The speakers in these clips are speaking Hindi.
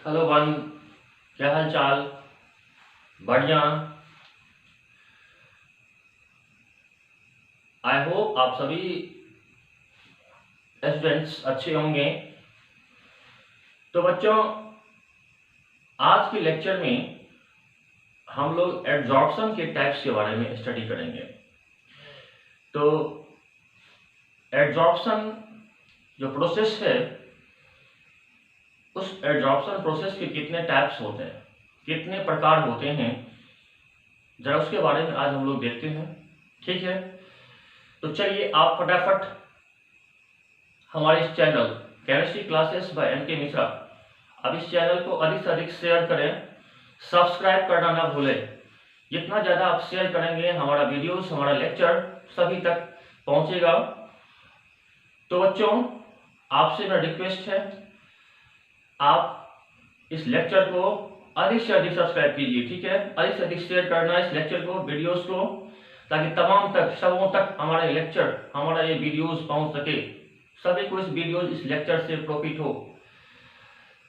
हेलो वन, क्या हाल चाल। बढ़िया। आई होप आप सभी स्टूडेंट्स अच्छे होंगे। तो बच्चों, आज के लेक्चर में हम लोग एड्जॉर्प्शन के टाइप्स के बारे में स्टडी करेंगे। तो एड्जॉर्प्शन जो प्रोसेस है, उस एड्जॉर्प्शन प्रोसेस के कितने टाइप्स होते हैं, कितने प्रकार होते हैं, जरा उसके बारे में आज हम लोग देखते हैं। ठीक है, तो चलिए आप फटाफट हमारे इस channel chemistry classes bye MK. Mishra, अब इस चैनल को अधिक से अधिक शेयर करें, सब्सक्राइब करना ना भूलें। जितना ज़्यादा आप शेयर करेंगे, हमारा वीडियोस, हमारा लेक्चर सभी तक पहुंचेगा। तो बच्चों, आपसे मेरा रिक्वेस्ट है, आप इस लेक्चर को अधिक से अधिक सब्सक्राइब कीजिए। ठीक है, अधिक से अधिक शेयर करना इस लेक्चर को, वीडियोस को, ताकि तमाम तक, सबों तक हमारा लेक्चर, हमारा ये वीडियोस पहुंच सके, सभी को इस लेक्चर से प्रॉफिट हो।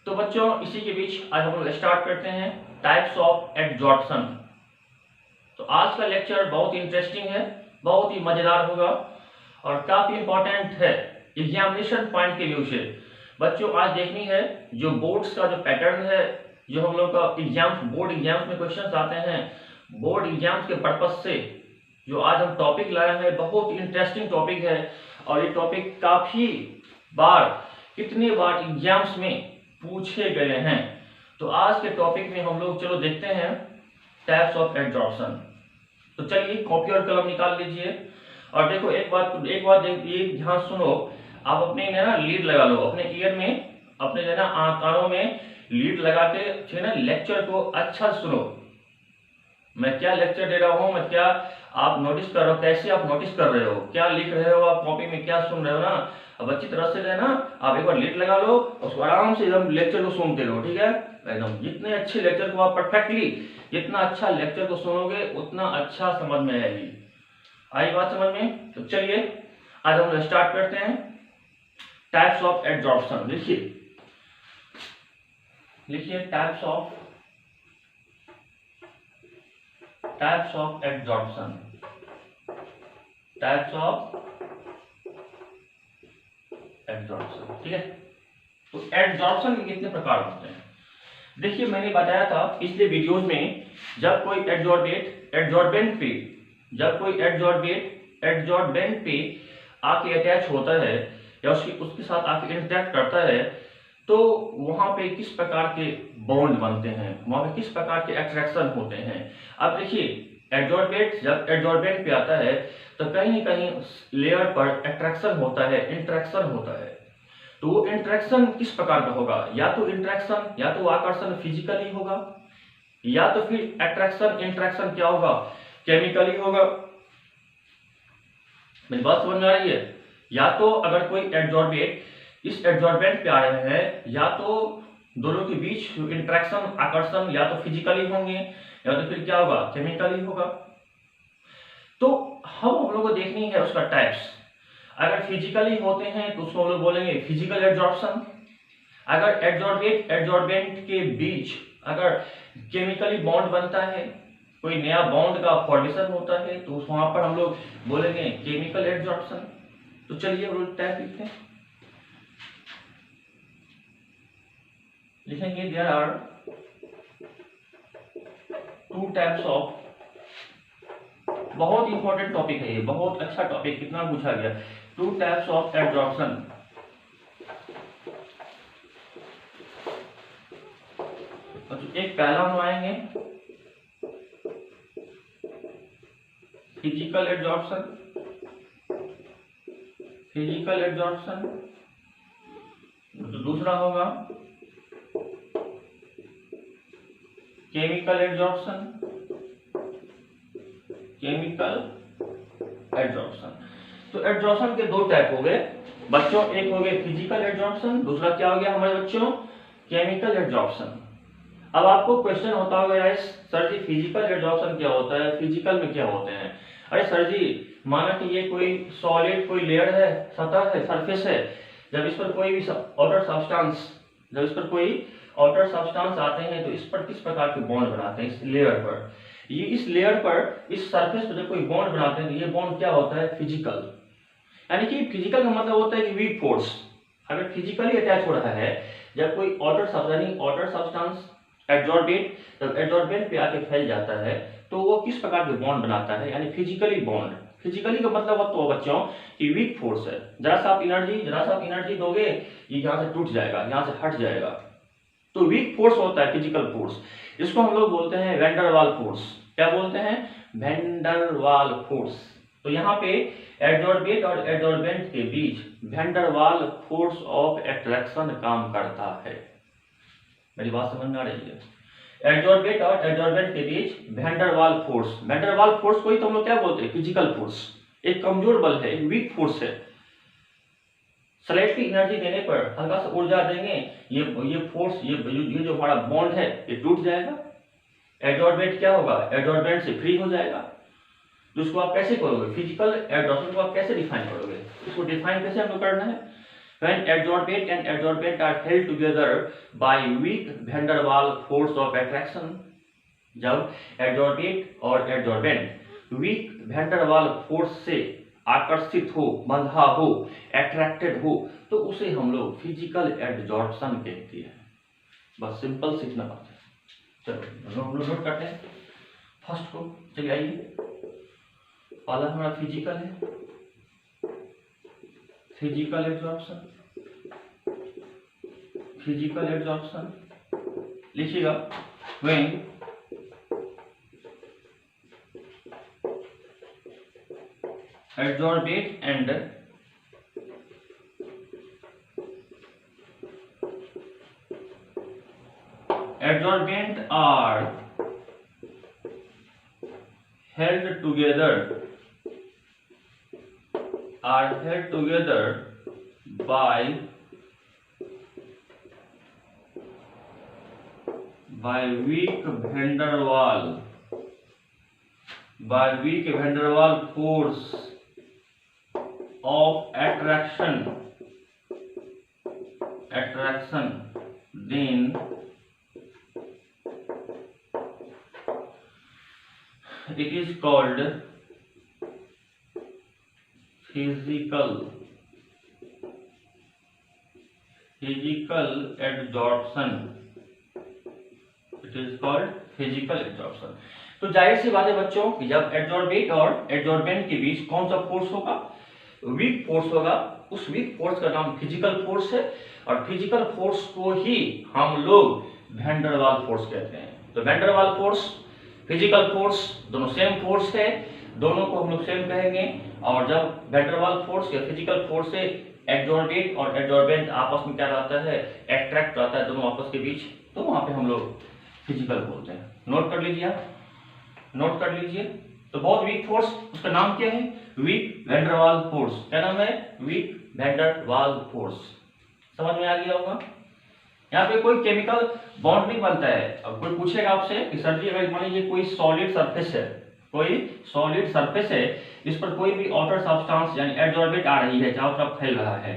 तो बच्चों, इसी के बीच आज हम लोग स्टार्ट करते हैं टाइप्स ऑफ एड्जॉर्प्शन। तो आज का लेक्चर बहुत इंटरेस्टिंग है, बहुत ही मजेदार होगा और काफी इंपॉर्टेंट है एग्जामिनेशन पॉइंट के व्यू से। बच्चों, आज देखनी है जो बोर्ड्स का जो पैटर्न है, जो हम लोग का एग्जाम्स, बोर्ड एग्जाम्स में क्वेश्चंस आते हैं, बोर्ड एग्जाम्स के पर्पज से जो आज हम टॉपिक लाए हैं, बहुत इंटरेस्टिंग टॉपिक है। और ये टॉपिक काफी बार, कितने बार एग्जाम्स में पूछे गए हैं। तो आज के टॉपिक में हम लोग चलो देखते हैं टाइप्स ऑफ एड्जॉर्प्शन। तो चलिए कॉपी और कलम निकाल लीजिए और देखो, एक बात ये ध्यान सुनो। आप अपने ना लीड लगा लो, अपने ईयर में, अपने जो है ना कानों में लीड लगा के जो है ना लेक्चर को अच्छा सुनो। मैं क्या लेक्चर दे रहा हूँ, मैं क्या आप नोटिस कर रहे हो, कैसे आप नोटिस कर रहे हो, क्या लिख रहे हो आप कॉपी में, क्या सुन रहे हो ना। अब अच्छी तरह से जो है ना आप एक बार लीड लगा लो, उसको आराम से एकदम लेक्चर को सुनते रहो। ठीक है, एकदम जितने अच्छे लेक्चर को आप परफेक्टली, जितना अच्छा लेक्चर को सुनोगे उतना अच्छा समझ में आएगी। आई बात समझ में? तो चलिए आज हम स्टार्ट करते हैं टाइप्स ऑफ एड्जॉर्प्शन। लिखिए types of adsorption. Types of adsorption. ठीक है, तो एड्जॉर्प्शन के कितने प्रकार होते हैं? देखिए, मैंने बताया था पिछले वीडियोस में, जब कोई एड्जॉर्बेंट पे आके अटैच होता है या उसके साथ आके इंटरेक्ट करता है, तो वहां पे किस प्रकार के बॉन्ड बनते हैं, वहां पे किस प्रकार के अट्रैक्शन होते हैं। अब देखिए, जब एड्जॉर्बेंट पे आता है तो कहीं न कहीं लेयर पर अट्रैक्शन होता है, इंटरेक्शन होता है। तो वो इंटरेक्शन किस प्रकार का होगा? या तो इंटरेक्शन, या तो आकर्षण फिजिकली होगा, या तो फिर अट्रैक्शन, इंटरेक्शन क्या होगा, केमिकली होगा। मेरी बात समझ में आ रही है? या तो अगर कोई इस एड्जॉर्बेंट पे आ रहे हैं, या तो दोनों के बीच इंटरेक्शन, आकर्षण या तो फिजिकली होंगे, या तो फिर क्या होगा, केमिकली होगा। तो हम लोगों को देखनी है उसका टाइप्स। अगर फिजिकली होते हैं तो उसको हम लोग बोलेंगे फिजिकल एड्जॉर्प्शन। अगर एड्जॉर्बेंट के बीच अगर केमिकली बॉन्ड बनता है, कोई नया बॉन्ड का फॉर्मेशन होता है, तो वहां पर हम लोग बोलेंगे केमिकल एड्जॉर्प्शन। तो चलिए टाइप लिखते हैं, लिखेंगे देयर आर 2 टाइप्स ऑफ। बहुत इंपॉर्टेंट टॉपिक है ये, बहुत अच्छा टॉपिक, कितना पूछा गया। 2 टाइप्स ऑफ एड्जॉर्प्शन। एक पहला हम आएंगे फिजिकल एड्जॉर्प्शन। तो दूसरा होगा केमिकल एड्जॉर्प्शन। तो एड्जॉर्प्शन के 2 टाइप हो गए बच्चों, एक हो गए फिजिकल एड्जॉर्प्शन, दूसरा क्या हो गया हमारे बच्चों, केमिकल एड्जॉर्प्शन। अब आपको क्वेश्चन होता होगा, यार सर जी फिजिकल एड्जॉर्प्शन क्या होता है, फिजिकल में क्या होते हैं? अरे सर जी, माना कि ये कोई सॉलिड, कोई लेयर है, सतह है, सरफेस है, जब इस पर कोई भी आउटर सब्सटेंस जब इस पर कोई आउटर सब्सटेंस आते हैं तो इस पर किस प्रकार के बॉन्ड बनाते हैं, इस लेयर पर, ये इस लेयर पर, इस सरफेस पर जब कोई बॉन्ड बनाते हैं तो ये बॉन्ड क्या होता है, फिजिकल। यानी कि फिजिकल का मतलब होता है कि वीक फोर्स। अगर फिजिकली अटैच हो रहा है, जब कोई आउटर सब्सटेंस एडजॉर्बेट, जब एडजॉर्बेंट पे आके फैल जाता है तो वो किस प्रकार के बॉन्ड बनाता है, यानी फिजिकली बॉन्ड। फिजिकली का मतलब तो बच्चों कि वीक फोर्स है, जरा सा आप एनर्जी दोगे, ये यहाँ से टूट जाएगा, यहाँ से हट जाएगा। तो वीक फोर्स होता है फिजिकल फोर्स, इसको हम लोग बोलते हैं वैन वाल फोर्स। क्या बोलते हैं, वैन वाल फोर्स। तो यहाँ पे एडजॉर्बेट और एडजॉर्बेंट के बीच van Waals force of attraction काम करता है। मेरी बात समझ में आ रही है, एडजॉर्बेट और एडजॉर्बेंट के बीच वैन वाल फोर्स को ही तो हम लोग क्या बोलते हैं, फिजिकल फोर्स। एक कमजोर बल है, एक वीक फोर्स है। स्लाइटली एनर्जी देने पर, हल्का सा ऊर्जा देंगे, ये फोर्स, ये जो हमारा बॉन्ड है ये टूट जाएगा। एडजॉर्बेंट क्या होगा, एडजॉर्बेंट से फ्री हो जाएगा। जिसको आप कैसे करोगे, फिजिकल एडजॉर्बेंट को आप कैसे डिफाइन करोगे, इसको डिफाइन कैसे हमको करना है, when adsorbate and adsorbent are held together by weak van der Waal force of attraction। जब एडजॉर्बेट और adsorbent weak van der Waals force से आकर्षित हो, बंधा हो, अट्रैक्टेड हो, तो उसे हम लोग फिजिकल एडजॉर्प्शन कहते हैं। बस सिंपल सीखना बात है। चलो हम लोग नोट करते हैं फर्स्ट को। चलिए आइए, पहला हमारा फिजिकल है, फिजिकल एडजॉर्प्शन। फिजिकल एडजॉर्प्शन लिखिएगा, when adsorbate and adsorbent are held together by weak van der Waal force of attraction, then it is called physical adsorption। It is called physical adsorption. तो जाहिर सी बात है बच्चों कि जब एडजॉर्बेट और एडजॉर्बेंट के बीच कौन सा फोर्स होगा, वीक फोर्स होगा। उस वीक फोर्स का नाम फिजिकल फोर्स है, और फिजिकल फोर्स को ही हम लोग वैन डर वाल फोर्स कहते हैं। तो van der Waals force, physical force दोनों सेम फोर्स है, दोनों को हम लोग सेम कहेंगे। और जब वैन डर वाल फोर्स या फिजिकल फोर्स से एडजॉर्बेट और एडजॉर्बेंट आपस में क्या रहता है, अट्रैक्ट रहता है दोनों आपस के बीच, तो वहां पे हम लोग फिजिकल बोलते हैं। नोट कर लीजिए, नोट कर लीजिए। तो बहुत वीक फोर्स, उसका नाम क्या है, week van der Waals force. क्या नाम है, week van der Waals force. समझ में आ गया होगा। यहाँ पे कोई केमिकल बॉन्ड नहीं बनता है। अब कोई पूछेगा आपसे कि सर जी अगर मान लीजिए कोई सॉलिड सरफेस है, कोई सॉलिड सरफेस है, इस पर कोई भी आउटर सब्सटेंस यानी एडजॉर्बेट आ रही है, चारों तरफ फैल रहा है,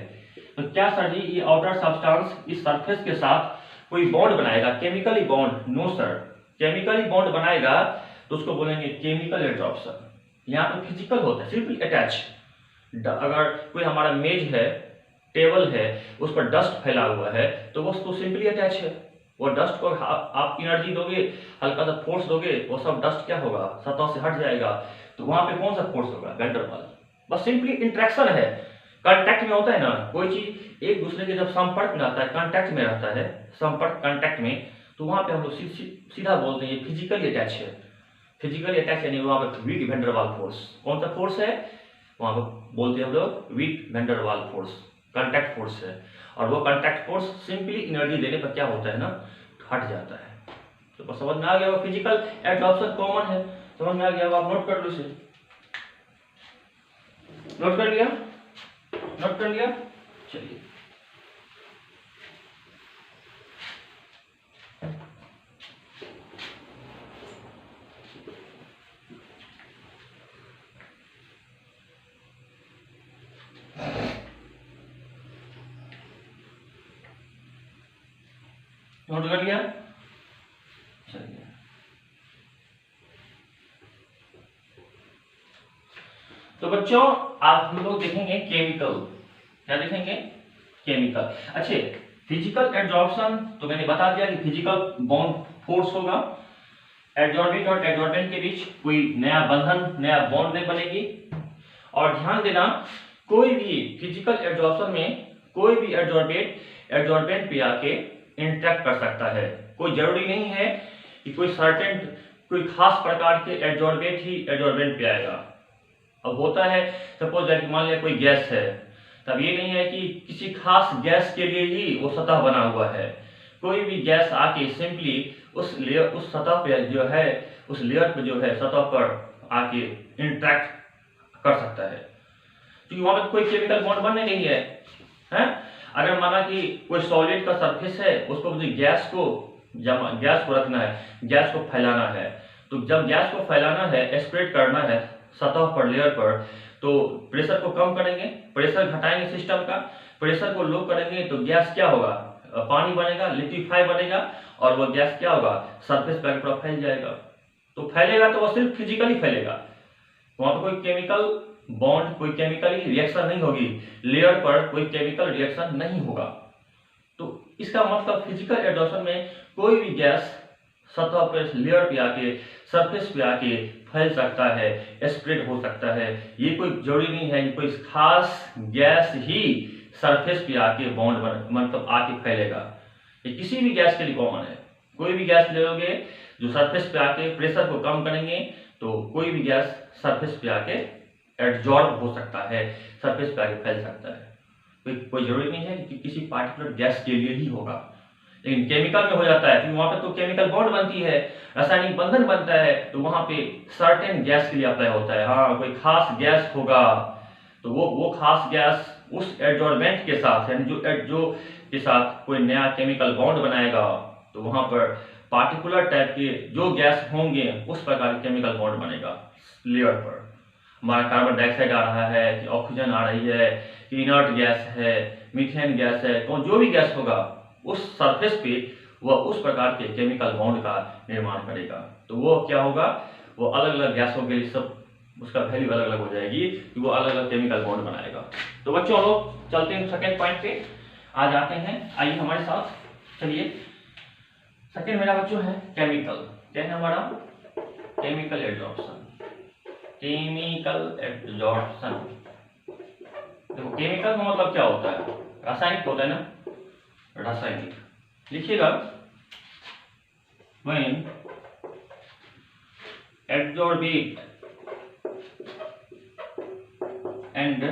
तो क्या सर जी ये आउटर सब्सटेंस इस सरफेस के साथ कोई बॉन्ड बनाएगा, chemically bond? No sir. Chemically bond बनाएगा तो उसको बोलेंगे केमिकल एडजॉर्प्शन। यहाँ पे फिजिकल होता है, सिंपली अटैच। अगर कोई हमारा मेज है, टेबल है, उस पर डस्ट फैला हुआ है, तो वो तो सिंपली अटैच है। वो डस्ट को आप एनर्जी दोगे, हल्का सा फोर्स दोगे, वो सब डस्ट क्या होगा, सतह से हट जाएगा। तो वहां पे कौन सा फोर्स होगा, वैन डर वाल। बस सिंपली इंटरेक्शन है, कांटेक्ट में होता है ना, कोई चीज एक दूसरे के जब संपर्क में आता है, कांटेक्ट में रहता है, संपर्क कांटेक्ट में, तो वहां पे हम लोग सीधा बोलते हैं ये फिजिकली अटैच है। फिजिकली अटैच यानी वहां पर week van der Waals force. कौन सा फोर्स है, वहां पर बोलते हैं हम लोग week van der Waals force, contact force है। और वो कांटेक्ट फोर्स सिंपली एनर्जी देने पर क्या होता है ना, हट जाता है। तो बस समझ में आ गया, फिजिकल एडजॉर्प्शन कॉमन है, समझ में आ गया। आप नोट कर लो इसे, नोट कर लिया, नोट कर लिया। चलिए नोट कर लिया? चलिए, तो बच्चों आज हम लोग देखेंगे केमिकल। क्या देखेंगे? केमिकल। अच्छे, फिजिकल एड्जॉर्प्शन तो मैंने बता दिया कि फिजिकल बॉन्ड फोर्स होगा, एड्जॉर्बेंट और एड्जॉर्बेंट के बीच कोई नया बंधन, नया बॉन्ड नहीं बनेगी। और ध्यान देना, कोई भी फिजिकल एड्जॉर्प्शन में कोई भी एड्जॉर्बेंट पे आके इंटरेक्ट कर सकता है। कोई जरूरी नहीं है कि कोई खास प्रकार के एड्जॉर्बेंट ही एड्जॉर्बेंट पे आएगा। अब होता है सपोज दैट मान लिया कोई गैस है, तब ये नहीं है कि किसी खास गैस के लिए ही वो सतह बना हुआ है। कोई भी गैस आके सिंपली उस सतह पे जो है, उस लेयर पे जो है सतह पर आके इंटरेक्ट कर सकता है, क्योंकि वहां पर कोई केमिकल बॉन्ड बनने नहीं है, हैं? अगर माना कि कोई सॉलिड का सरफेस है, उसको मुझे गैस को रखना है, गैस को फैलाना है, तो जब गैस को फैलाना है, स्प्रेड करना है सतह पर, लेयर पर, तो प्रेशर को कम करेंगे, प्रेशर घटाएंगे सिस्टम का, प्रेशर को लो करेंगे तो गैस क्या होगा? पानी बनेगा, लिक्विफाई बनेगा, और वो गैस क्या होगा? सरफेस पर पूरा फैल जाएगा। तो फैलेगा तो वो सिर्फ फिजिकली फैलेगा, वहां पर कोई केमिकल बॉन्ड, कोई केमिकली रिएक्शन नहीं होगी, लेयर पर कोई केमिकल रिएक्शन नहीं होगा। तो इसका मतलब फिजिकल एडॉप्शन में कोई भी गैस सतह पर, लेयर पे आके, सरफेस पे आके फैल सकता है, स्प्रेड हो सकता है। ये कोई जरूरी नहीं है कि कोई खास गैस ही सरफेस पे आके बॉन्ड मतलब आके फैलेगा। ये किसी भी गैस के लिए कॉमन है। कोई भी गैस ले लोगे जो सरफेस पे आके प्रेशर को कम करेंगे, तो कोई भी गैस सरफेस पे आके एब्जॉर्ब हो सकता है, सरफेस पे आके फैल सकता है। कोई जरूरी नहीं है कि किसी पार्टिकुलर गैस के लिए ही होगा। लेकिन केमिकल में हो जाता है, क्योंकि वहां पे तो केमिकल बॉन्ड बनती है, रासायनिक बंधन बनता है, तो वहां पे सर्टेन गैस के लिए अप्लाई होता है। हाँ, कोई खास गैस होगा, तो वो खास गैस उस एडजॉर्बेंट के साथ, यानी जो के साथ कोई नया केमिकल बॉन्ड बनाएगा, तो वहां पर पार्टिकुलर टाइप के जो गैस होंगे उस प्रकार के केमिकल बॉन्ड बनेगा लेयर पर। हमारा कार्बन डाइऑक्साइड आ रहा है, कि ऑक्सीजन आ रही है, कि इनर्ट गैस है, मीथेन गैस है, तो जो भी गैस होगा उस सरफेस पे वह उस प्रकार के केमिकल बॉन्ड का निर्माण करेगा। तो वो क्या होगा? वो अलग अलग गैसों के लिए सब उसका वैल्यू अलग अलग हो जाएगी, कि वो अलग अलग केमिकल बॉन्ड बनाएगा। तो बच्चों लोग चलते हैं सेकेंड पॉइंट पे, आ जाते हैं, आइए हमारे साथ चलिए। सेकेंड मेरा बच्चों है केमिकल। क्या है हमारा? Chemical adsorption. केमिकल एड्जॉर्प्शन, देखो केमिकल का मतलब क्या होता है? रासायनिक होता है ना, रासायनिक। लिखिएगा, when adsorbate and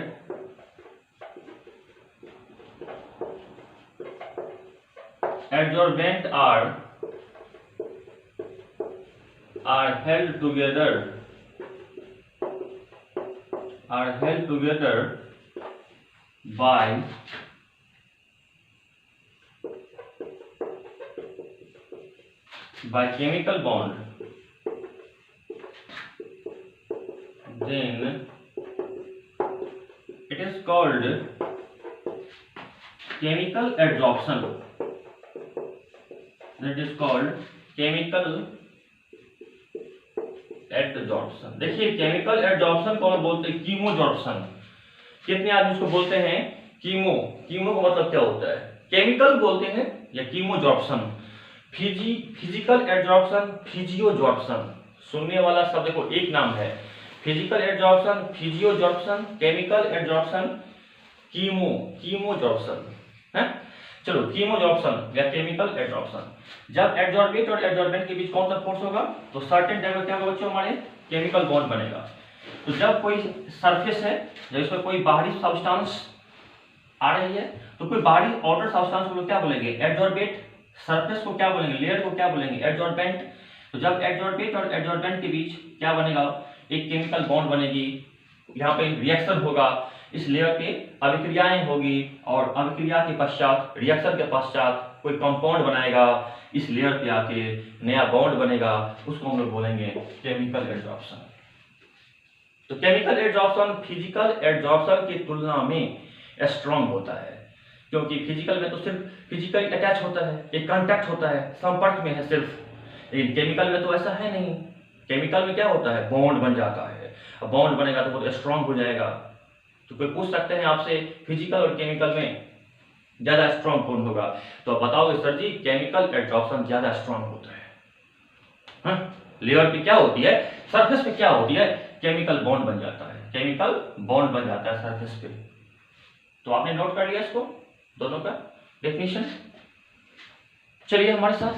adsorbent are held together by chemical bond, then it is called chemical adsorption. That is called chemical adsorption. देखिए केमिकल एड्जॉर्प्शन को बोलते हैं कीमोजॉर्प्शन। कितने आदमी उसको बोलते हैं कीमो का मतलब क्या होता है? केमिकल बोलते हैं या कीमोजॉर्प्शन। फिजिकल एड्जॉर्प्शन, फिजियोजॉर्प्शन, सुनने वाला सब देखो एक नाम है, फिजिकल एड्जॉर्प्शन, फिजियोजॉर्प्शन, केमिकल एड्जॉर्प्शन, कीमोजॉर्प्शन है। चलो, कीमोजॉर्प्शन या केमिकल एड्जॉर्प्शन, जब एड्जॉर्बेट और एड्जॉर्बेंट के बीच कौन सा फोर्स होगा? तो सर्टेन टाइप का क्या होगा बच्चों? हमारे केमिकल बॉन्ड बनेगा। तो जब कोई सरफेस है, जब इसमें कोई बाहरी सब्सटेंस आ रही है, तो कोई बाहरी आउटर सब्सटेंस को क्या बोलेंगे? एड्जॉर्बेट। सरफेस को क्या बोलेंगे? लेयर को क्या बोलेंगे? एड्जॉर्बेंट। तो जब एड्जॉर्बेट और एड्जॉर्बेंट के बीच क्या बनेगा? एक केमिकल बॉन्ड बनेगी, यहाँ पे रिएक्शन होगा, इस लेयर पे अभिक्रियाएं होगी, और अभिक्रिया के पश्चात, रिएक्शन के पश्चात कोई कंपाउंड बनाएगा, इस लेयर पे आके नया बॉन्ड बनेगा, उसको हम लोग बोलेंगे केमिकल एड्जॉर्प्शन। तो केमिकल एड्जॉर्प्शन फिजिकल एड्जॉर्प्शन की तुलना में स्ट्रांग होता है। क्योंकि फिजिकल में तो सिर्फ फिजिकली अटैच होता है, एक कांटेक्ट होता है, संपर्क में है सिर्फ। लेकिन केमिकल में तो ऐसा है नहीं। केमिकल में क्या होता है, बॉन्ड बन जाता है। अब बॉन्ड बनेगा तो बहुत स्ट्रांग हो जाएगा। तो कोई पूछ सकते हैं आपसे फिजिकल और केमिकल में ज्यादा स्ट्रांग कौन होगा, तो आप बताओगे सर जी केमिकल एड्सॉर्प्शन ज्यादा स्ट्रांग होता है। लेयर पे क्या होती है, सरफेस पे क्या होती है, केमिकल बॉन्ड बन जाता है, केमिकल बॉन्ड बन जाता है सरफेस पे। तो आपने नोट कर लिया इसको, दोनों का डेफिनेशन। चलिए हमारे साथ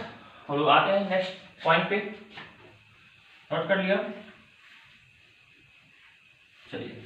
हम लोग आते हैं नेक्स्ट पॉइंट पे। नोट कर लिया, चलिए।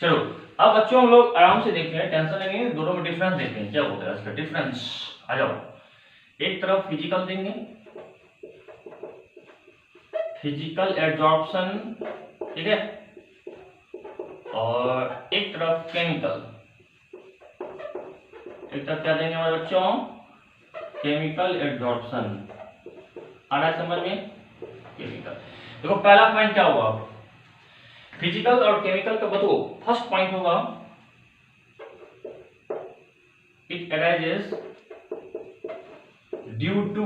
चलो अब बच्चों हम लोग आराम से देखते हैं, टेंशन लेंगे, दोनों में डिफरेंस देखते हैं क्या होता है इसका डिफरेंस। आ जाओ, एक तरफ फिजिकल देंगे, फिजिकल एब्जॉर्प्शन, ठीक है, और एक तरफ केमिकल। एक तरफ क्या देंगे हमारे बच्चों, केमिकल एब्जॉर्प्शन। आ रहा है समझ में, केमिकल। देखो पहला पॉइंट क्या होगा, फिजिकल और केमिकल का बताओ। फर्स्ट पॉइंट होगा it arises due to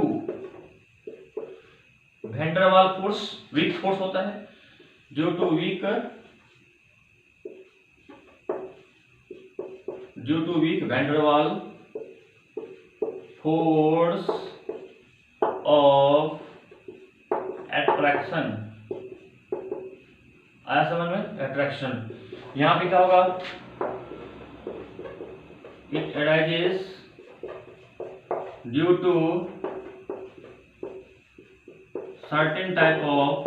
van der Waals force, weak force होता है, due two week van der Waals force of attraction. आया समझ में, एट्रैक्शन। यहां पे क्या होगा, it arises due to certain type of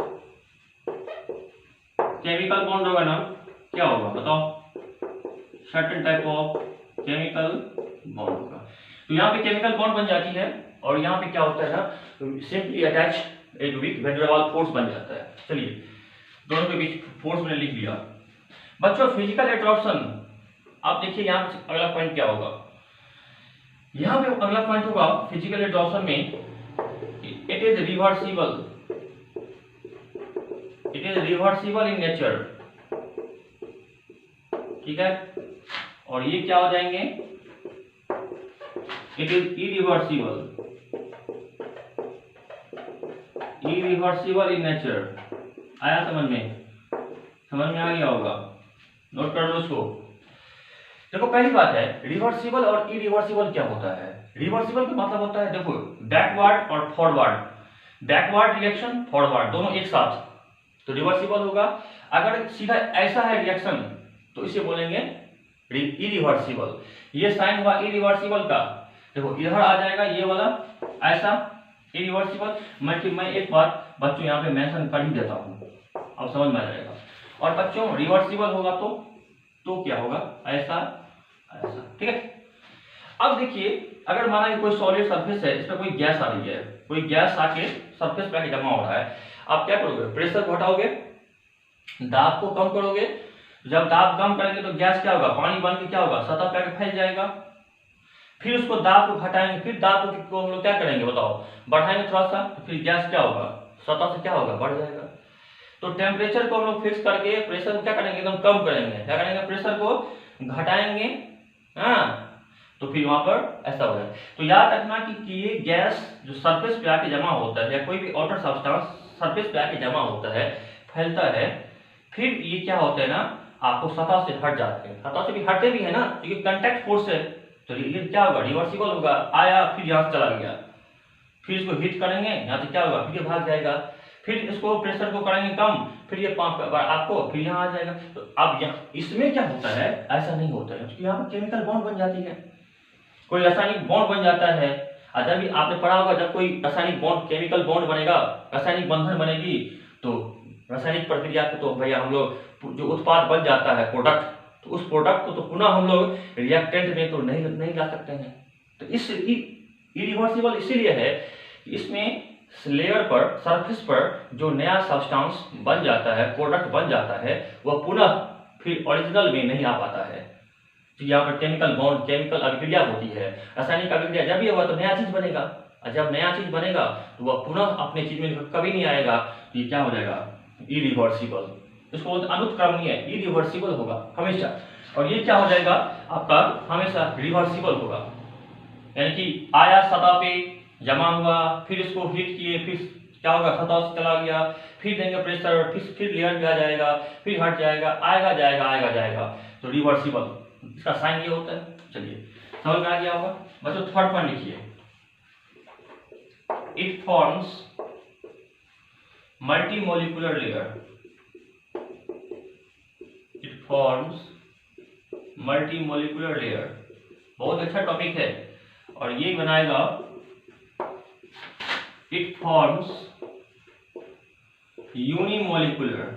chemical bond होगा ना, क्या होगा बताओ, certain type of chemical bond होगा। तो यहाँ पे केमिकल बॉन्ड बन जाती है और यहाँ पे क्या होता है ना, सिंपली अटैच एक weak van der Waals force बन जाता है। चलिए दोनों के बीच फोर्स मैंने लिख लिया। बच्चों फिजिकल एट्रैक्शन, आप देखिए यहाँ पे अगला पॉइंट क्या होगा, यहाँ पे अगला पॉइंट होगा फिजिकल एट्रैक्शन में it is reversible in nature, ठीक है, और ये क्या हो जाएंगे, it is irreversible in nature. आया समझ में आ गया होगा, नोट कर लो इसको। देखो पहली बात है, रिवर्सिबल और इरिवर्सिबल क्या होता है। रिवर्सिबल का मतलब होता है देखो बैकवर्ड और फॉरवर्ड, बैकवर्ड रिएक्शन फॉरवर्ड दोनों एक साथ, तो रिवर्सिबल होगा। अगर सीधा ऐसा है रिएक्शन तो इसे बोलेंगे इरिवर्सिबल। ये साइन हुआ इरिवर्सिबल का, देखो इधर आ जाएगा ये वाला ऐसा इरिवर्सिबल। मैं एक बात बच्चों यहाँ पे मेंशन कर ही देता हूँ, अब समझ में आ जाएगा। और बच्चों रिवर्सिबल होगा तो क्या होगा, ऐसा ऐसा, ठीक है। अब देखिए अगर माना कि कोई सॉलिड सरफेस है, इस पर कोई गैस आ रही है, कोई गैस आके सरफेस पे आके जमा हो रहा है, आप क्या करोगे, प्रेशर घटाओगे, दाब को कम करोगे। जब दाब कम करेंगे तो गैस क्या होगा, पानी बन के क्या होगा, सतह पे आके फैल जाएगा। फिर उसको दाब को घटाएंगे, फिर दाब को हम लोग क्या करेंगे बताओ, बढ़ाएंगे थोड़ा सा, तो फिर गैस क्या होगा, सतह से क्या होगा, बढ़ जाएगा। तो टेम्परेचर को हम लोग फिक्स करके प्रेशर को क्या करेंगे, एकदम कम करेंगे। क्या करेंगे, प्रेशर को घटाएंगे, हाँ, तो फिर वहां पर ऐसा हो जाए। तो याद रखना कि ये गैस जो सरफेस पे आके जमा होता है या कोई भी आउटर सब्सटेंस सरफेस पे आके जमा होता है, फैलता है, फिर ये क्या होता है ना, आपको सतह से हट जाते हैं, सतह से भी हटते भी है ना, क्योंकि कांटेक्ट फोर्स है। तो ये क्या होगा, रिवर्सिबल होगा, आया फिर यहाँ से चला गया, फिर इसको हिट करेंगे, यहाँ से क्या होगा, फिर ये भाग जाएगा, फिर इसको प्रेशर को करेंगे कम, फिर ये आपको फिर यहाँ आ जाएगा। तो अब यहाँ इसमें क्या होता है, ऐसा नहीं होता है, क्योंकि यहाँ पर केमिकल बॉन्ड बन जाती है, कोई रासायनिक बॉन्ड बन जाता है। जब भी आपने पढ़ा होगा, जब कोई रासायनिक बॉन्ड केमिकल बॉन्ड बनेगा, रासायनिक बंधन बनेगी, तो रासायनिक प्रक्रिया को तो भैया हम लोग जो उत्पाद बन जाता है प्रोडक्ट, तो उस प्रोडक्ट को तो पुनः हम लोग रिएक्टेंट में तो नहीं ला सकते हैं। तो इस इरिवर्सिबल इसीलिए है कि इसमें लेयर पर, सरफेस पर जो नया सब्सटेंस बन जाता है, प्रोडक्ट बन जाता है, वह पुनः फिर ओरिजिनल में नहीं आ पाता है। तो यहाँ पर केमिकल बॉन्ड, केमिकल अभिक्रिया होती है, रासायनिक अभिक्रिया जब भी होगा तो नया चीज बनेगा, और जब नया चीज बनेगा तो वह पुनः अपने चीज में कभी नहीं आएगा। तो ये क्या हो जाएगा? इरिवर्सिबल। इसको बोलते अनुत्क्रमणीय, इरिवर्सिबल होगा हमेशा। और ये क्या हो जाएगा आपका? हमेशा रिवर्सिबल होगा। यानी कि आया सतह पे जमा हुआ, फिर इसको हीट किए, फिर क्या होगा? सतह से चला गया, फिर देंगे प्रेशर, फिर लेयर में आ जाएगा, फिर हट जाएगा, आएगा जाएगा, आएगा जाएगा। तो रिवर्सिबल, इसका साइन ये होता है। चलिए समझ में आ गया होगा बच्चों। थर्ड पॉइंट लिखिए, it forms multimolecular layer. It forms multimolecular layer, बहुत अच्छा टॉपिक है। और ये बनाएगा, it forms unimolecular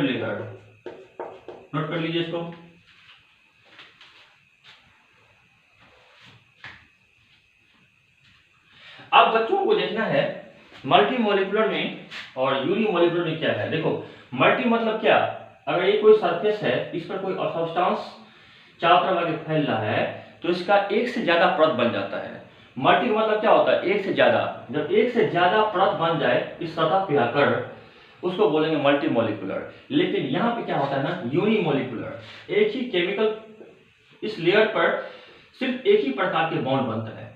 layer. Note कर लीजिए इसको। अब बच्चों को देखना है मल्टीमोलिकुलर में और यूनिमोलिकुलर में क्या है। देखो मल्टी मतलब क्या? अगर ये कोई सरफेस है, इस पर कोई सब्सटेंस चारों तरफ आगे फैल रहा है, तो इसका एक से ज्यादा परत बन जाता है। मल्टी मतलब क्या होता है? एक से ज्यादा। जब एक से ज्यादा परत बन जाए इस सतह पे आकर, उसको बोलेंगे मल्टीमोलिकुलर। लेकिन यहाँ पे क्या होता है ना, यूनिमोलिकुलर। एक ही केमिकल, इस लेयर पर सिर्फ एक ही प्रकार के बॉन्ड बनता है।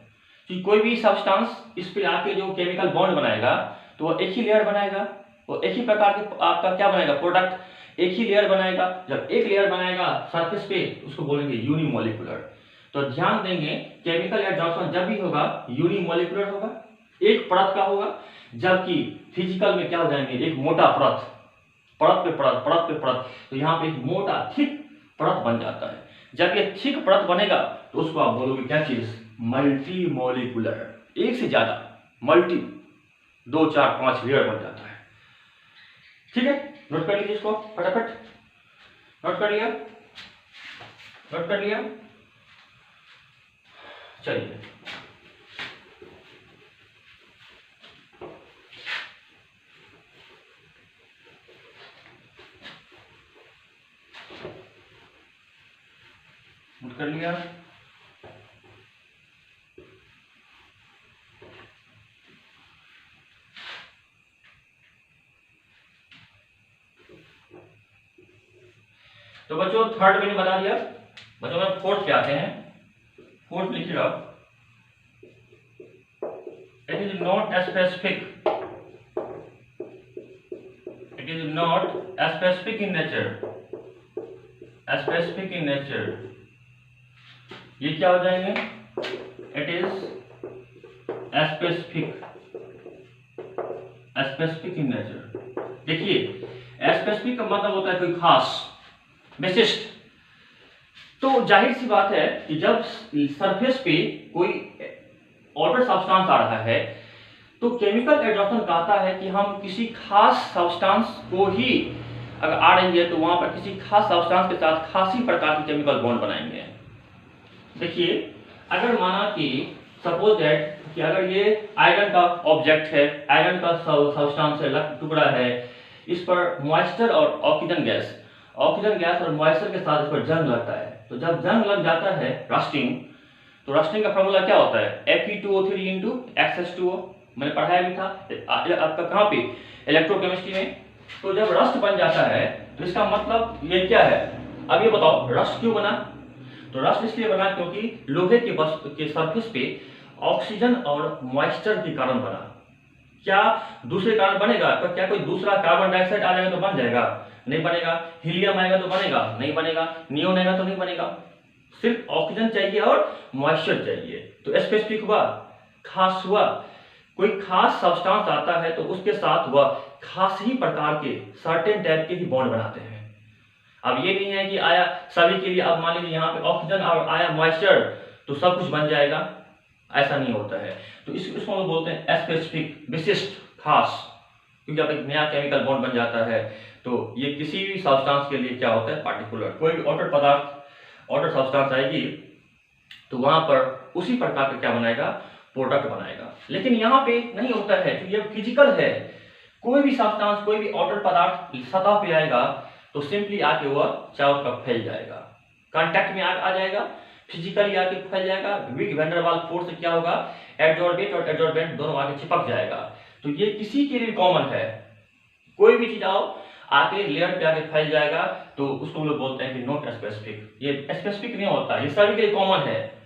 कि कोई भी सब्सटेंस इस पे आके जो केमिकल बॉन्ड बनाएगा तो वो एक ही लेयर बनाएगा, वो एक ही प्रकार के आपका क्या बनाएगा? प्रोडक्ट एक ही लेयर बनाएगा। जब एक लेयर बनाएगा सरफेस पे, उसको बोलेंगे यूनिमोलिकुलर। तो ध्यान देंगे, केमिकल एडजॉर्प्शन जब भी होगा यूनिमोलिकुलर होगा, एक परत का होगा। जबकि फिजिकल में क्या हो जाएंगे? एक मोटा परत, परत पे परत, परत पे परत। तो यहाँ पे एक मोटा थिक परत बन जाता है। जब ये थिक परत बनेगा तो उसको आप बोलोगे क्या चीज? मल्टीमोलिकुलर। एक से ज्यादा, मल्टी, 2 4 5 लेयर बन जाता है। ठीक है, नोट कर लीजिए इसको फटाफट। नोट कर लिया? नोट कर लिया? चलिए नोट कर लिया? तो बच्चों थर्ड मैंने बता दिया। बच्चों में फोर्थ पे आते हैं। फोर्थ लिखिए आप, it is not specific. It is not specific in nature. Specific in nature, ये क्या हो जाएंगे? It is specific, specific in nature. देखिए स्पेसिफिक का मतलब होता है कोई खास, विशिष्ट। तो जाहिर सी बात है कि जब सरफेस पे कोई आउटर सब्सटेंस आ रहा है तो केमिकल एडजॉर्प्शन कहता है कि हम किसी खास सब्सटेंस को ही अगर आ रही है तो वहां पर किसी खास सब्सटेंस के साथ खास ही प्रकार के केमिकल बॉन्ड बनाएंगे। देखिए अगर माना कि सपोज दैट कि अगर ये आयरन का ऑब्जेक्ट है, आयरन का सब्सटेंस है, टुकड़ा है, इस पर मॉइस्चर और ऑक्सीजन गैस और मॉइस्चर के साथ इस पर जंग लगता है। तो जब जंग लग जाता है, रस्टिंग, तो रस्टिंग का फॉर्मूला क्या होता है? Fe2O3 into XH2O। मैंने पढ़ाया भी था आपका कहाँ पे? इलेक्ट्रोकेमिस्ट्री में। तो जब रस्ट बन जाता है तो इसका मतलब ये क्या है? अब ये बताओ रस्ट क्यों बना? तो रस्ट इसलिए बना क्योंकि लोहे के सरफेस पे ऑक्सीजन और मॉइस्चर के कारण बना। क्या दूसरे कारण बनेगा? तो क्या कोई दूसरा कार्बन डाइऑक्साइड आ जाएगा तो बन जाएगा? नहीं बनेगा। हीलियम आएगा तो बनेगा? नहीं बनेगा। नियोन आएगा तो नहीं बनेगा। सिर्फ ऑक्सीजन चाहिए और मॉइस्चर चाहिए। तो स्पेसिफिक हुआ, खास हुआ। कोई खास सब्सटेंस आता है तो उसके साथ वह खास ही प्रकार के सर्टेन टाइप के ही बॉन्ड बनाते हैं। अब ये नहीं है कि आया सभी के लिए, अब मान लीजिए यहाँ पे ऑक्सीजन और आया मॉइस्चर तो सब कुछ बन जाएगा, ऐसा नहीं होता है। तो इसको हम बोलते हैं स्पेसिफिक, विशिष्ट, खास। क्योंकि जब एक नया केमिकल बॉन्ड बन जाता है तो ये किसी भी सब्सटेंस के लिए क्या होता है? पार्टिकुलर। कोई भी आउटर पदार्थ, आउटर सब्सटेंस आएगी तो वहां पर उसी प्रकार का क्या बनाएगा, प्रोडक्ट बनाएगा। लेकिन यहाँ पे नहीं होता है, तो ये फिजिकल है। कोई भी सब्सटेंस, कोई भी ऑर्डर पदार्थ सतह पे आएगा तो सिंपली आके वह चारों तरफ फैल जाएगा, कांटेक्ट में आ जाएगा, फिजिकली आके फैल जाएगा। Wick van der Waals force से क्या होगा, एडजॉर्बेट और एडजॉर्बेंट दोनों आके चिपक जाएगा। तो ये किसी के लिए कॉमन है, कोई भी चीज आओ आके लेयर पे आके फैल जाएगा, तो उसको हम लोग बोलते हैं कि नॉट स्पेसिफिक। ये स्पेसिफिक नहीं होता, ये सभी के लिए कॉमन है।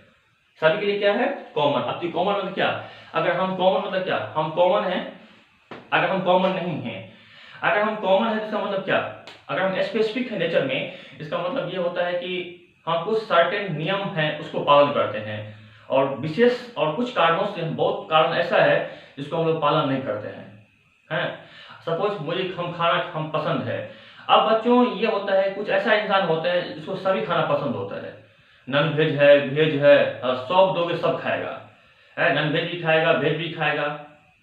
सभी के लिए क्या है, कॉमन। अब तो कॉमन मतलब क्या, अगर हम कॉमन मतलब क्या, हम कॉमन हैं, अगर हम कॉमन नहीं हैं, अगर हम कॉमन है तो इसका मतलब क्या, अगर हम स्पेसिफिक है नेचर में, इसका मतलब ये होता है कि हम कुछ सर्टेन नियम हैं उसको पालन करते हैं, और विशेष और कुछ कारणों से, बहुत कारण ऐसा है जिसको हम लोग पालन नहीं करते हैं। सपोज मुझे खाना हम पसंद है। अब बच्चों ये होता है, कुछ ऐसा इंसान होता है जिसको सभी खाना पसंद होता है, नॉन वेज है, वेज है, सब दोगे सब खाएगा, है नॉन वेज भी खाएगा, वेज भी खाएगा,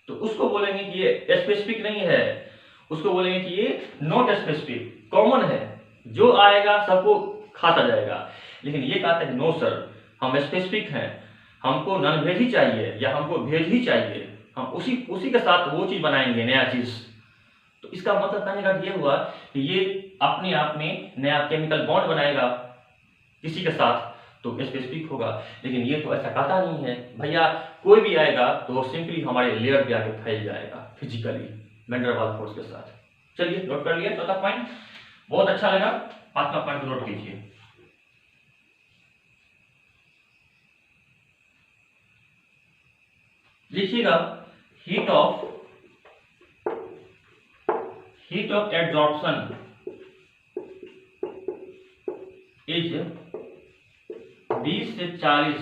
तो उसको बोलेंगे कि ये स्पेसिफिक नहीं है, उसको बोलेंगे कि ये नॉट स्पेसिफिक, कॉमन है, जो आएगा सबको खाता जाएगा। लेकिन ये कहते हैं नो सर, हम स्पेसिफिक हैं, हमको नॉन वेज ही चाहिए या हमको वेज ही चाहिए, हम उसी के साथ वो चीज बनाएंगे, नया चीज। तो इसका मतलब कहने का ये हुआ कि ये अपने आप में नया केमिकल बॉन्ड बनाएगा किसी के साथ, तो स्पेसिफिक होगा। लेकिन ये तो ऐसा कहता नहीं है भैया, कोई भी आएगा तो वो सिंपली हमारे लेयर पे आके फैल जाएगा physically van der Waals force के साथ। चलिए नोट कर लिया चौथा पॉइंट, बहुत अच्छा लगा। पांचवा पॉइंट नोट कीजिए, लिखिएगा, हीट ऑफ एब्जॉर्प्शन इज 20 से 40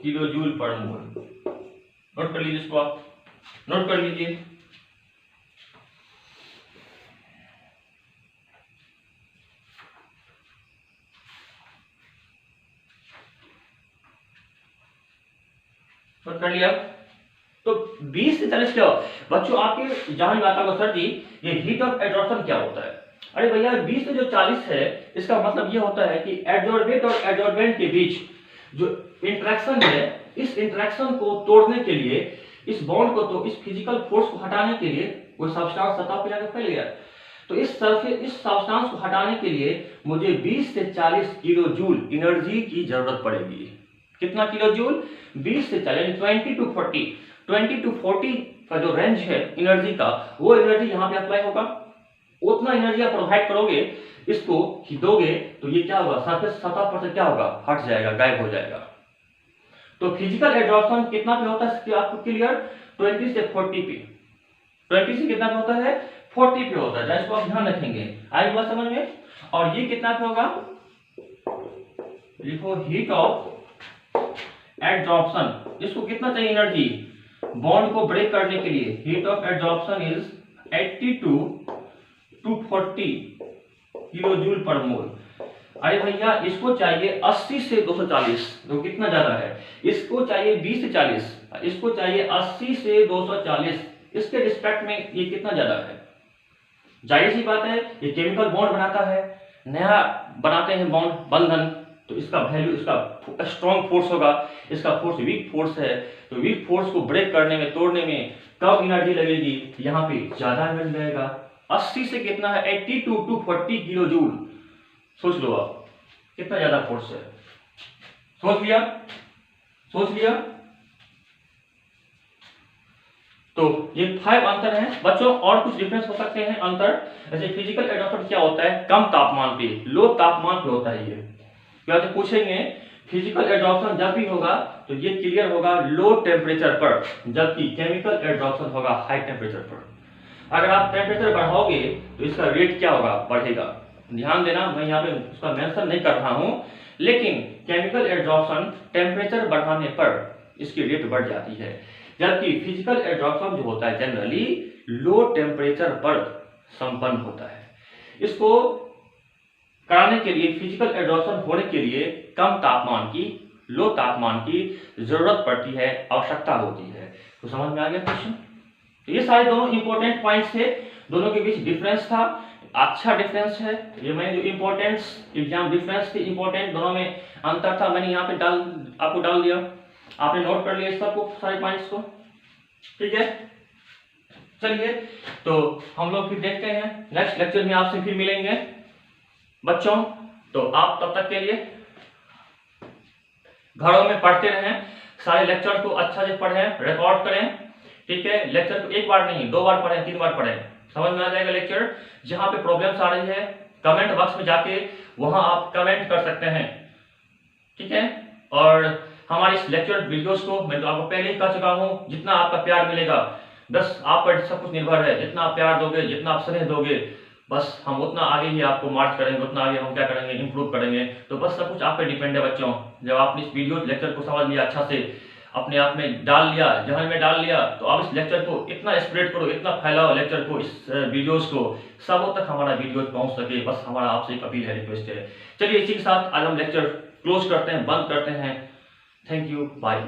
किलो जूल पर मोल। नोट कर लीजिए, इसको आप नोट कर लीजिए। नोट कर लिया। तो 20 से 40 क्या हो बच्चों, आपके जहां बात होगा सर जी ये हीट ऑफ एब्जॉर्प्शन क्या होता है। अरे भैया 20 से जो 40 है, इसका मतलब ये होता है कि एडजॉर्बेट और एडजॉर्बेंट के बीच जो इंटरेक्शन है, इस इंटरेक्शन को तोड़ने के लिए, इस बॉन्ड को, तो इस फिजिकल फोर्स को हटाने के लिए वो सब्सटेंस सतह पे आकर फैल गया। तो इस सब्सटेंस को हटाने के लिए मुझे 20 से 40 किलो जूल एनर्जी की जरूरत पड़ेगी। कितना किलो जूल, 20 से 40, 20 to 40 का जो रेंज है एनर्जी का, वो एनर्जी यहाँ पे अप्लाई होगा। उतना एनर्जी आप प्रोवाइड करोगे, इसको दोगे, तो ये क्या होगा, सरफेस सतह पर से क्या होगा, हट जाएगा, गायब हो जाएगा। तो फिजिकल एब्जॉर्प्शन कितना पे होता है आपको क्लियर, 20 से 40 पे, 20 से कितना पे होता है, 40 पे होता है, इसको आप ध्यान रखेंगे, आई बात समझ में। और ये कितना पे होगा, लिखो हीट ऑफ एब्जॉर्प्शन, इसको कितना चाहिए एनर्जी, बॉन्ड को ब्रेक करने के लिए, heat of absorption is 82 to 40 kilo joule per mole. अरे भैया इसको चाहिए 80 से 240, तो कितना ज्यादा है, इसको चाहिए 20 से 40, इसको चाहिए 80 से 240, इसके रिस्पेक्ट में ये कितना ज्यादा है। जाहिर सी बात है, ये केमिकल बॉन्ड बनाता है, नया बनाते हैं बॉन्ड, बंधन, तो इसका वैल्यू, इसका स्ट्रॉन्ग फोर्स होगा, इसका फोर्स वीक फोर्स है, तो वीक फोर्स को ब्रेक करने में, तोड़ने में कम एनर्जी लगेगी, यहाँ पे ज्यादा एनर्जी लगेगा। 80 से कितना है, 82 to 40 किलो जूल, सोच लो आप कितना ज्यादा फोर्स है, सोच लिया। तो ये 5 अंतर हैं बच्चों, और कुछ डिफरेंस हो सकते हैं अंतर, जैसे फिजिकल एब्जॉर्प्शन क्या होता है, कम तापमान पे, लो तापमान पे होता है। ये क्या तो पूछेंगे, फिजिकल एब्जॉर्प्शन जब भी होगा तो ये क्लियर होगा लो टेम्परेचर पर, जबकि केमिकल एब्जॉर्प्शन होगा हाई टेम्परेचर पर। अगर आप टेम्परेचर बढ़ाओगे तो इसका रेट क्या होगा, बढ़ेगा। ध्यान देना, मैं यहाँ पे उसका मेंशन नहीं कर रहा हूँ, लेकिन केमिकल एब्जॉर्प्शन टेम्परेचर बढ़ाने पर इसकी रेट बढ़ जाती है, जबकि फिजिकल एब्जॉर्प्शन जो होता है जनरली लो टेम्परेचर पर संपन्न होता है। इसको कराने के लिए, फिजिकल एब्जॉर्प्शन होने के लिए कम तापमान की, लो तापमान की जरूरत पड़ती है, आवश्यकता होती है। तो समझ में आ गया क्वेश्चन। तो ये सारे दोनों इंपॉर्टेंट पॉइंट्स थे, दोनों के बीच डिफरेंस था। अच्छा डिफरेंस है। ये मैंने जो इम्पोर्टेंस एग्जाम डिफरेंस थी, इम्पोर्टेंट दोनों में अंतर था, मैंने यहाँ पे आपको डाल दिया। आपने नोट कर लिया इस सबको, सारे पॉइंट्स को, ठीक है। चलिए तो हम लोग फिर देखते हैं नेक्स्ट लेक्चर में, आपसे फिर मिलेंगे बच्चों। तो आप तब तक के लिए घरों में पढ़ते रहें, सारे लेक्चर को अच्छा से पढ़ें, रिकॉर्ड करें, ठीक है। लेक्चर को एक बार नहीं 2 बार पढ़ें, 3 बार पढ़ें, समझ में आ जाएगा लेक्चर। जहां पे प्रॉब्लम्स आ रही है कमेंट बॉक्स में जाके वहां आप कमेंट कर सकते हैं, ठीक है। और हमारे इस लेक्चर वीडियोस को मैं तो आपको पहले ही कह चुका हूं, जितना आपका प्यार मिलेगा, बस आप पर सब कुछ निर्भर है। जितना आप प्यार दोगे, जितना आप स्नेह दोगे, बस हम उतना आगे ही आपको मार्च करेंगे, उतना आगे हम क्या करेंगे, इंप्रूव करेंगे। तो बस सब कुछ आप पे डिपेंड है बच्चों। जब आपने इस वीडियो लेक्चर को समझ लिया, अच्छा से अपने आप में डाल लिया, जहन में डाल लिया, तो आप इस लेक्चर को इतना स्प्रेड करो, इतना फैलाओ लेक्चर को, इस वीडियोस को, सबों तक हमारा वीडियो पहुंच सके। बस हमारा आपसे एक अपील है, रिक्वेस्ट है। चलिए इसी के साथ आज हम लेक्चर क्लोज करते हैं, बंद करते हैं। Thank you, bye.